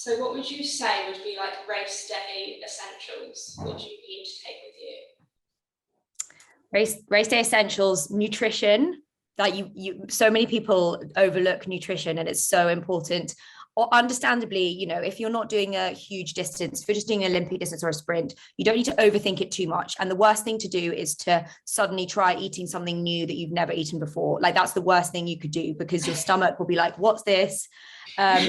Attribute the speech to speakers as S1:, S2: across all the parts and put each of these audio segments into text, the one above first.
S1: So what would you say would be like race day essentials? What do you need to take with you?
S2: Race day essentials: nutrition. Like you so many people overlook nutrition, and it's so important. Or understandably, if you're not doing a huge distance, if you're just doing an Olympic distance or a sprint, you don't need to overthink it too much. And the worst thing to do is to suddenly try eating something new that you've never eaten before. Like, that's the worst thing you could do, because your stomach will be like, what's this? But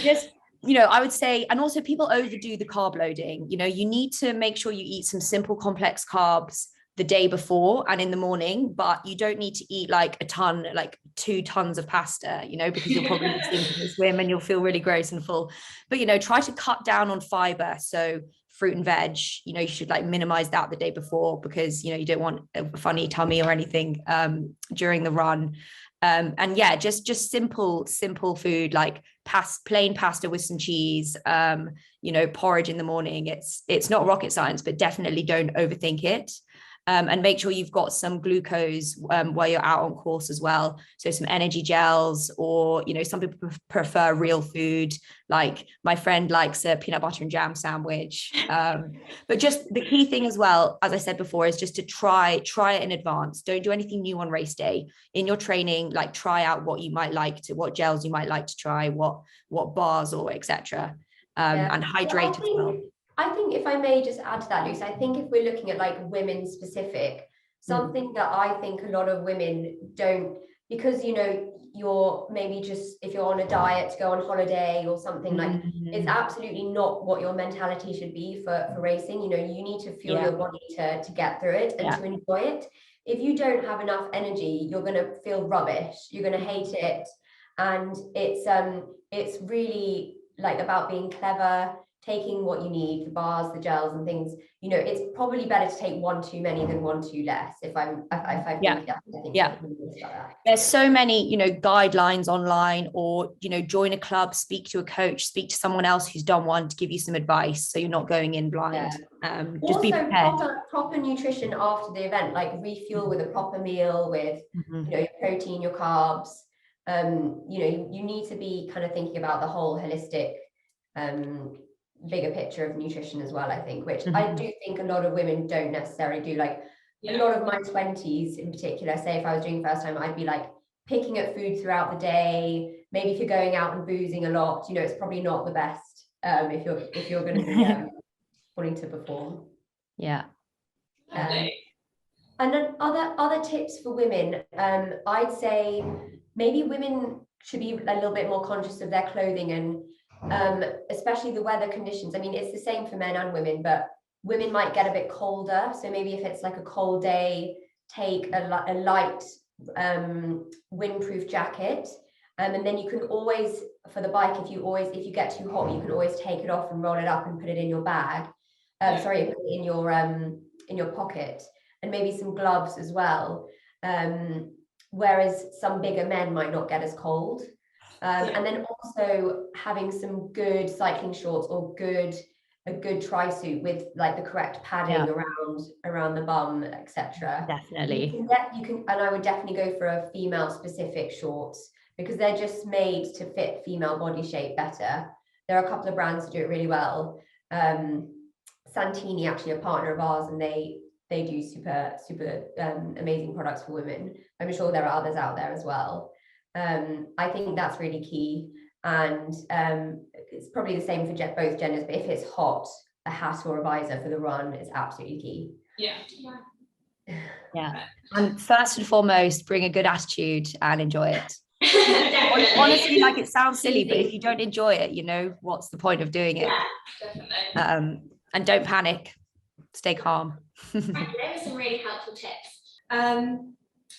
S2: just, I would say, and also people overdo the carb loading. You need to make sure you eat some simple, complex carbs the day before and in the morning, but you don't need to eat like a ton, like 2 tons of pasta, because you'll probably be sinking a swim and you'll feel really gross and full. But, try to cut down on fiber. So fruit and veg, you should like minimize that the day before, because, you don't want a funny tummy or anything during the run. And yeah, just simple food, like plain pasta with some cheese, porridge in the morning. It's not rocket science, but definitely don't overthink it. And make sure you've got some glucose while you're out on course as well. So some energy gels, or, some people prefer real food. Like my friend likes a peanut butter and jam sandwich. But just the key thing as well, as I said before, is just to try it in advance. Don't do anything new on race day. In your training, like try out what gels you might like to try, what bars or etc. And hydrate as well.
S3: I think if I may just add to that, Luce, I think if we're looking at like women specific, something that I think a lot of women don't, because, you're maybe just, if you're on a diet to go on holiday or something, like it's absolutely not what your mentality should be for racing. You need to fuel your body to get through it and to enjoy it. If you don't have enough energy, you're going to feel rubbish. You're going to hate it. And it's really like about being clever, taking what you need, the bars, the gels and things. It's probably better to take 1 too many than 1 too less.
S2: There's so many, guidelines online, or, join a club, speak to a coach, speak to someone else who's done one to give you some advice, so you're not going in blind. Just
S3: also,
S2: be prepared.
S3: Proper nutrition after the event, like refuel with a proper meal with, your protein, your carbs. You need to be kind of thinking about the whole holistic bigger picture of nutrition as well, I think, which I do think a lot of women don't necessarily do. Like a lot of my 20s in particular, say if I was doing first time, I'd be like picking at food throughout the day. Maybe if you're going out and boozing a lot, it's probably not the best if you're going to be wanting to perform. And then other tips for women, I'd say maybe women should be a little bit more conscious of their clothing, and especially the weather conditions. I mean, it's the same for men and women, but women might get a bit colder. So maybe if it's like a cold day, take a light windproof jacket. And then you can always, for the bike, if you get too hot, you can always take it off and roll it up and put it in your bag. Put it in your pocket, and maybe some gloves as well. Whereas some bigger men might not get as cold. And then also having some good cycling shorts, or a good tri-suit with like the correct padding around the bum, etc.
S2: Definitely.
S3: You can, and I would definitely go for a female specific shorts, because they're just made to fit female body shape better. There are a couple of brands that do it really well. Santini, actually a partner of ours, and they do super amazing products for women. I'm sure there are others out there as well. I think that's really key, and it's probably the same for both genders, but if it's hot, a hat or a visor for the run is absolutely key.
S2: And first and foremost, bring a good attitude and enjoy it. Honestly, like, it sounds silly, but if you don't enjoy it, what's the point of doing it?
S1: Definitely.
S2: And don't panic, stay calm.
S1: Thank you. Those are some really helpful tips.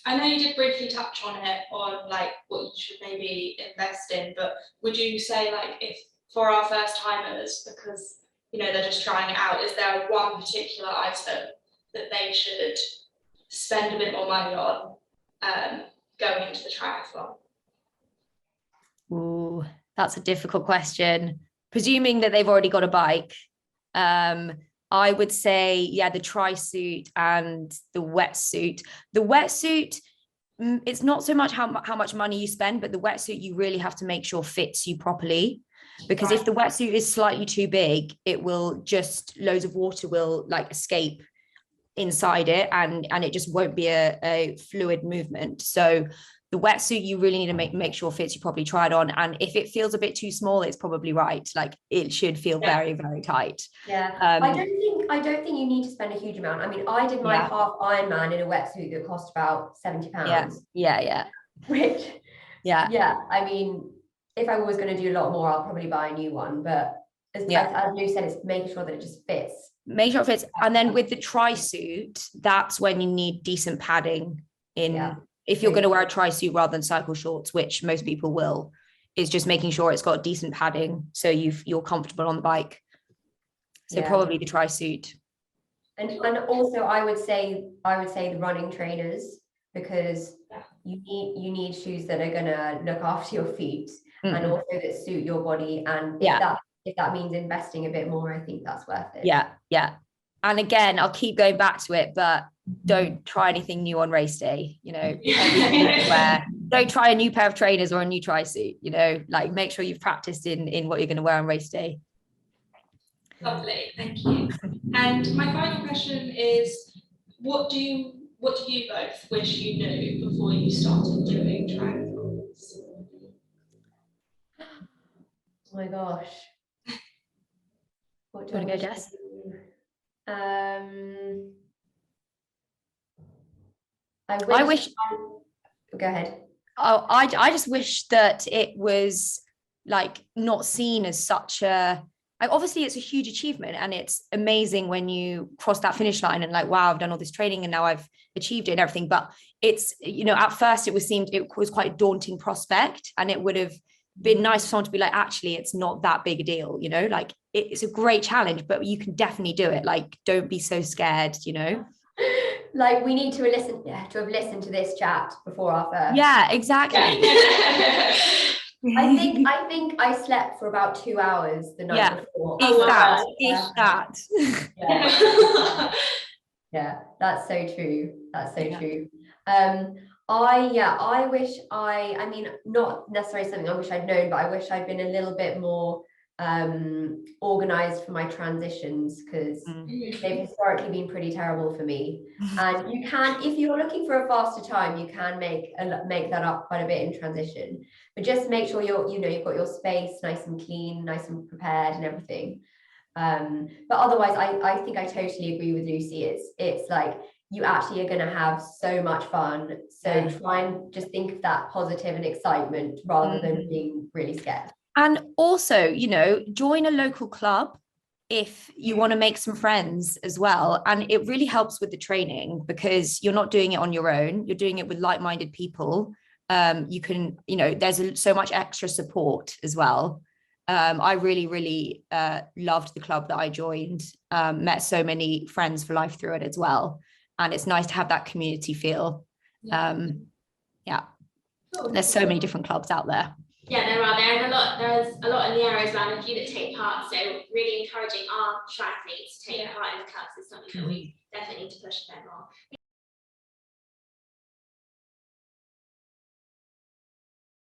S1: I know you did briefly touch on it, on like what you should maybe invest in, but would you say, like, if for our first timers, because they're just trying it out, is there one particular item that they should spend a bit more money on going into the triathlon?
S2: Ooh, that's a difficult question. Presuming that they've already got a bike, I would say, the tri-suit and the wetsuit. The wetsuit, it's not so much how much money you spend, but the wetsuit you really have to make sure fits you properly. because if the wetsuit is slightly too big, it will just, loads of water will like escape inside it, and it just won't be a fluid movement. So the wetsuit, you really need to make sure fits you properly, try it on, and if it feels a bit too small, it's probably right. Like it should feel very, very tight.
S3: I don't think you need to spend a huge amount. I mean, I did my half Iron Man in a wetsuit that cost about £70. Which I mean, if I was going to do a lot more, I'll probably buy a new one, but as Lou said, it's making sure that it just fits.
S2: Make sure it fits. And then with the tri-suit, that's when you need decent padding in. If you're going to wear a tri-suit rather than cycle shorts, which most people will, is just making sure it's got decent padding so you're comfortable on the bike. So probably the tri-suit. And
S3: also I would say the running trainers, because you need shoes that are going to look after your feet and also that suit your body. And if that means investing a bit more, I think that's worth it.
S2: Yeah. And again, I'll keep going back to it, but don't try anything new on race day. You know, don't try a new pair of trainers or a new tri-suit. You know, like make sure you've practiced in what you're going to wear on race day.
S1: Lovely, thank you. And my final question is, what do you both wish you knew before you started doing triathlons?
S3: Oh my gosh.
S2: What do you want to go, Jess? I wish.
S3: Go ahead.
S2: Oh, I just wish that it was like not seen as such a. Like, obviously, it's a huge achievement, and it's amazing when you cross that finish line and like, wow, I've done all this training and now I've achieved it and everything. But it's, you know, at first it was quite a daunting prospect, and it would have been nice for someone to be like, actually, it's not that big a deal, you know, like it's a great challenge, but you can definitely do it. Like, don't be so scared, you know.
S3: Like, we need to have listened to this chat before our first.
S2: Yeah, exactly.
S3: I think I slept for about 2 hours the night before.
S2: If that.
S3: Yeah, that's so true. That's so true. I wish I mean, not necessarily something I wish I'd known, but I wish I'd been a little bit more organized for my transitions, because they've historically been pretty terrible for me. And you can, if you're looking for a faster time, you can make that up quite a bit in transition, but just make sure you've got your space nice and clean, nice and prepared and everything. But otherwise, I think I totally agree with Lucy. It's like, you actually are going to have so much fun. So try and just think of that positive and excitement rather than being really scared.
S2: And also, you know, join a local club if you want to make some friends as well. And it really helps with the training, because you're not doing it on your own. You're doing it with like-minded people. You can, you know, there's so much extra support as well. I really, really loved the club that I joined, met so many friends for life through it as well. And it's nice to have that community feel. Cool. There's so many different clubs out there.
S4: Yeah, there are. There's a lot in the area as well, and a few that take part. So really encouraging our triathletes to take part in the clubs is something that we definitely need to push a bit more.